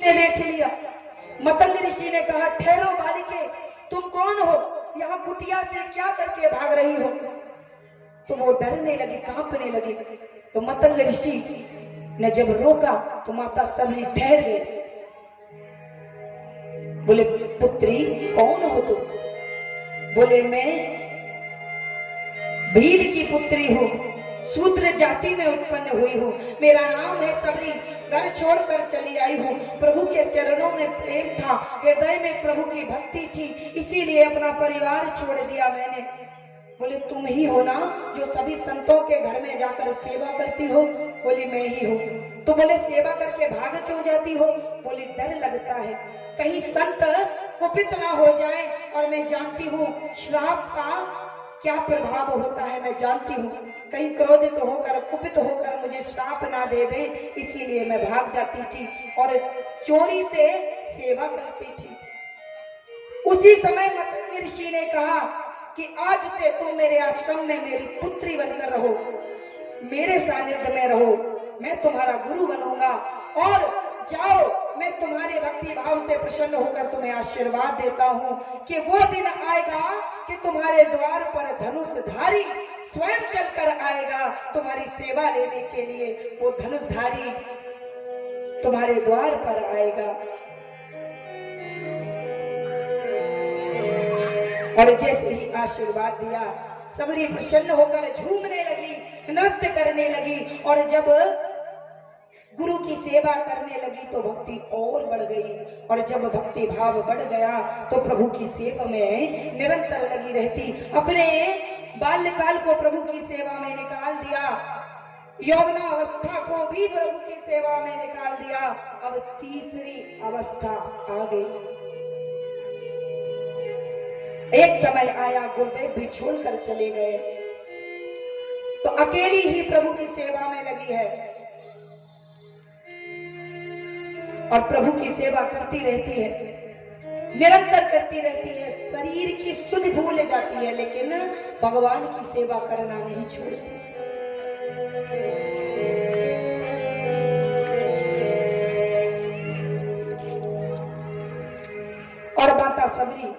ने देख लिया। मतंग ऋषि ने कहा, ठहरो बालिके, तुम कौन हो? यहाँ कुटिया से क्या करके भाग रही हो? तो वो डरने लगी, कांपने लगी। तो मतंग ऋषि ने जब रोका तो माता सबरी ठहर गई। बोले, पुत्री कौन हो तुम? बोले, मैं भील की पुत्री हूँ, शूद्र जाति में उत्पन्न हुई हूँ, मेरा नाम है सबरी, घर छोड़कर चली आई हूँ। प्रभु के चरणों में प्रेम था, हृदय में प्रभु की भक्ति थी, इसीलिए अपना परिवार छोड़ दिया मैंने। बोले, तुम ही हो ना जो सभी संतों के घर में जाकर सेवा करती हो? बोली, मैं ही हूँ। तो बोले, सेवा करके भाग क्यों जाती हो? बोली, डर लगता है कहीं संत कुपित ना हो जाए, और मैं जानती हूँ श्राप का क्या प्रभाव होता है, मैं जानती हूँ, कहीं क्रोधित होकर कुपित होकर मुझे श्राप ना दे दे, इसीलिए मैं भाग जाती थी और चोरी से सेवा करती थी। उसी समय मतंग ऋषि ने कहा कि आज से तुम मेरे आश्रम में मेरी पुत्री बनकर रहो, मेरे सानिध्य में रहो, मैं तुम्हारा गुरु बनूंगा, और जाओ, मैं तुम्हारे भक्ति भाव से प्रसन्न होकर तुम्हें आशीर्वाद देता हूँ कि वो दिन आएगा कि तुम्हारे द्वार पर धनुषधारी स्वयं चलकर आएगा तुम्हारी सेवा लेने के लिए। वो धनुषधारी तुम्हारे द्वार पर आएगा। और जैसे ही आशीर्वाद दिया, सबरी प्रसन्न होकर झूमने लगी, नृत्य करने लगी, और जब गुरु की सेवा करने लगी तो भक्ति और बढ़ गई, और जब भक्ति भाव बढ़ गया तो प्रभु की सेवा में निरंतर लगी रहती। अपने बाल्यकाल को प्रभु की सेवा में निकाल दिया, यौवनावस्था को भी प्रभु की सेवा में निकाल दिया, अब तीसरी अवस्था आ गई। एक समय आया, गुरुदेव भी छोड़कर चले गए, तो अकेली ही प्रभु की सेवा में लगी है और प्रभु की सेवा करती रहती है, निरंतर करती रहती है। शरीर की सुध भूल जाती है, लेकिन भगवान की सेवा करना नहीं छोड़ती। और माता सबरी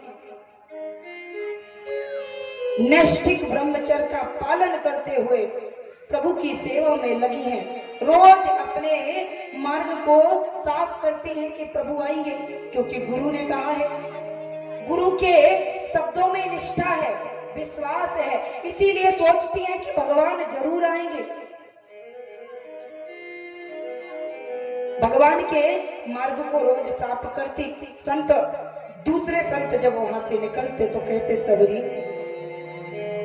नैष्ठिक ब्रह्मचर्य का पालन करते हुए प्रभु की सेवा में लगी हैं। रोज अपने मार्ग को साफ करती हैं कि प्रभु आएंगे, क्योंकि गुरु ने कहा है, गुरु के शब्दों में निष्ठा है, विश्वास है, इसीलिए सोचती हैं कि भगवान जरूर आएंगे। भगवान के मार्ग को रोज साफ करती। संत, दूसरे संत जब वहां से निकलते तो कहते, सबरी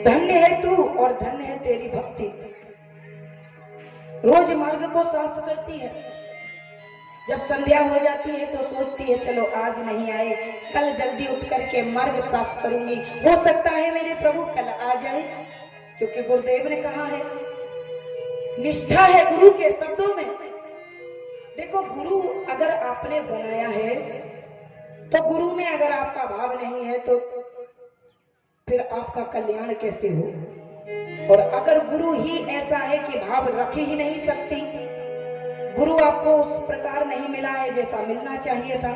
धन्य है तू और धन्य है तेरी भक्ति। रोज मार्ग को साफ करती है, जब संध्या हो जाती है तो सोचती है, चलो आज नहीं आए, कल जल्दी उठ करके मार्ग साफ करूंगी, हो सकता है मेरे प्रभु कल आ जाए, क्योंकि गुरुदेव ने कहा है, निष्ठा है गुरु के शब्दों में। देखो, गुरु अगर आपने बनाया है तो गुरु में अगर आपका भाव नहीं है तो फिर आपका कल्याण कैसे हो? और अगर गुरु ही ऐसा है कि भाव रख ही नहीं सकती, गुरु आपको उस प्रकार नहीं मिला है जैसा मिलना चाहिए था,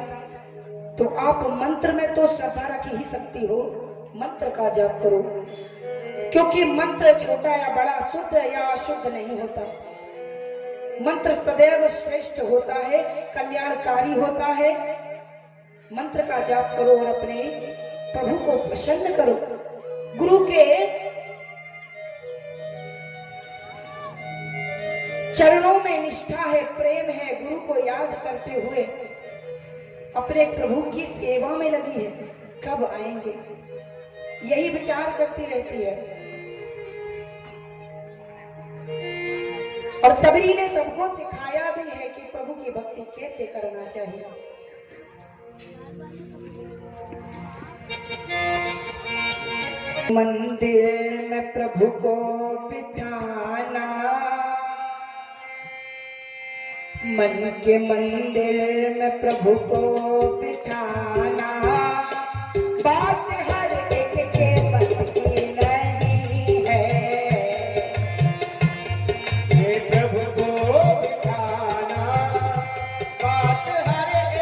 तो आप मंत्र में तो श्रद्धा रख ही सकती हो, मंत्र का जाप करो, क्योंकि मंत्र छोटा या बड़ा, शुद्ध या अशुद्ध नहीं होता। मंत्र सदैव श्रेष्ठ होता है, कल्याणकारी होता है। मंत्र का जाप करो और अपने प्रभु को प्रसन्न करो। गुरु के चरणों में निष्ठा है, प्रेम है, गुरु को याद करते हुए अपने प्रभु की सेवा में लगी है, कब आएंगे यही विचार करती रहती है। और सबरी ने सबको सिखाया भी है कि प्रभु की भक्ति कैसे करना चाहिए। मंदिर में प्रभु को बिठाना, मन के मंदिर में प्रभु को बिठाना, बात हर एक के बस की नहीं है। ये प्रभु को बिठाना, बात हर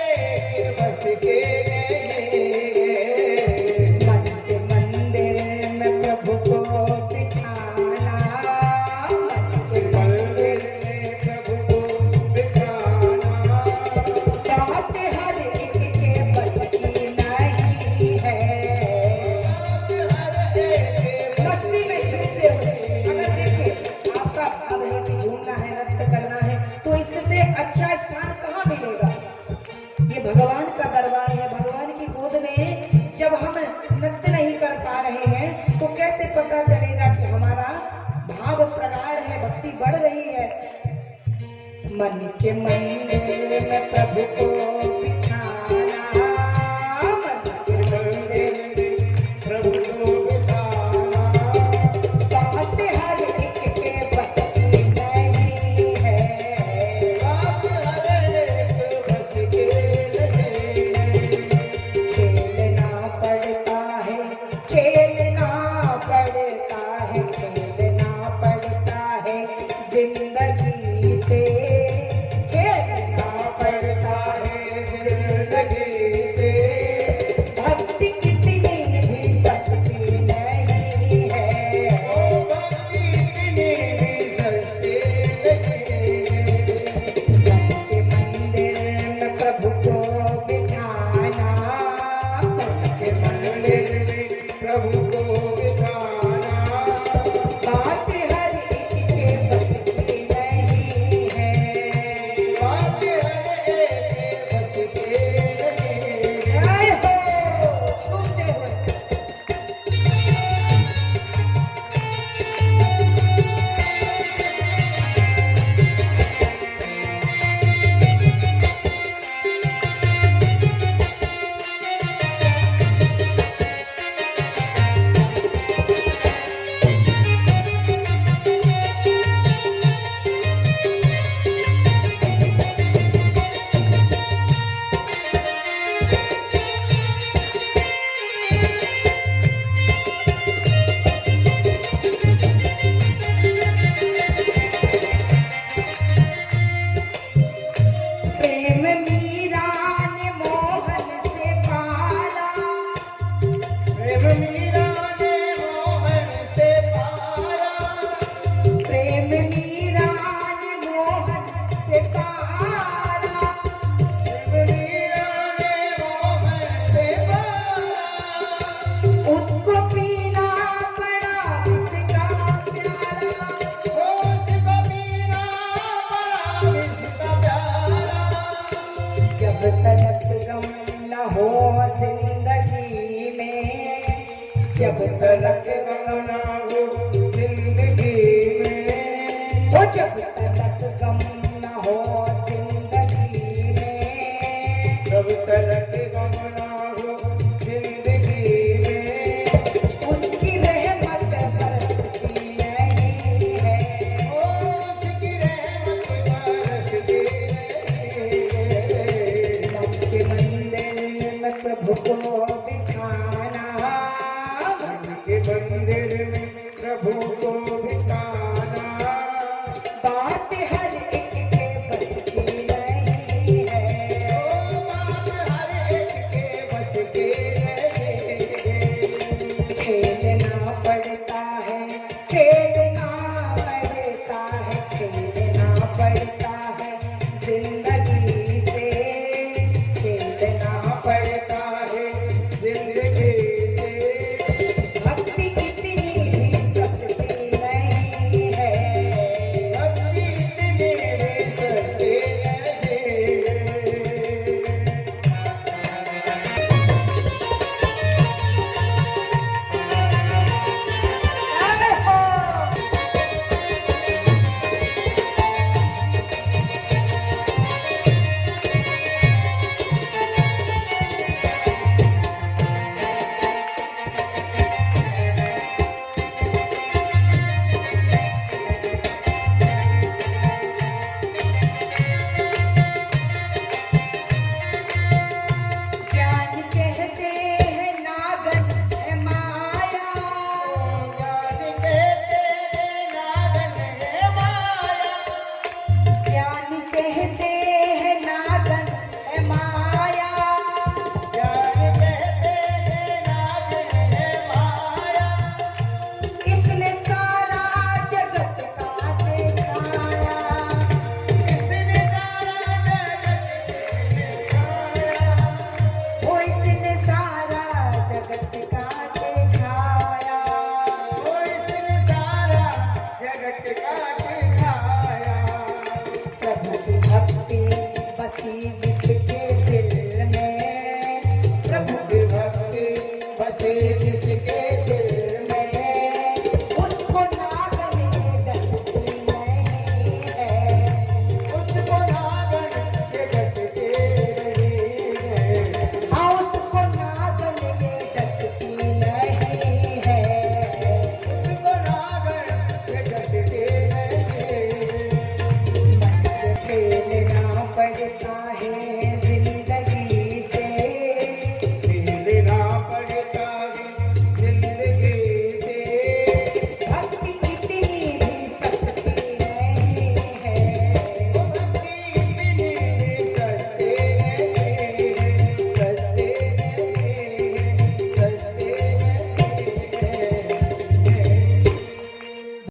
ये भगवान का दरबार है। भगवान की गोद में जब हम नृत्य नहीं कर पा रहे हैं तो कैसे पता चलेगा कि हमारा भाव प्रगाढ़ है, भक्ति बढ़ रही है। मन के मंदिर में प्रभु को बिठाना, मन के मंदिर में प्रभु को बिठाना, बात हर एक के बस की नहीं है, बात हर एक बस के नहीं है। खेलना पड़ता है, खेलना पड़ता है, खेलना पड़ता है जिंदगी से, खेलना पड़ता है जिंदगी से। भक्ति इतनी भी सस्ती नहीं है, ओ भक्ति इतनी भी सस्ती नहीं है। मन के मंदिर में प्रभु को बिठाना, मन के मंदिर में प्रभु को बिठाना, बात हर एक के बस की नहीं है, बात हर एक के बस की नहीं है। आए हो झूमते हुए प्रेम मीरा ने मोहन से पाला, प्रेम मीरा ने मोहन से पाला, प्रेम मीरा ने मोहन से पाला, प्रेम मीरा ने मोहन से पाला। उसको पीना पड़ा इसका प्याला, उसको पीना पड़ा इसका प्याला। जब तक गम न हो जिंदगी में, जब तक गम न हो जिंदगी में, ओ जब तक गम न हो जिंदगी में, जब तक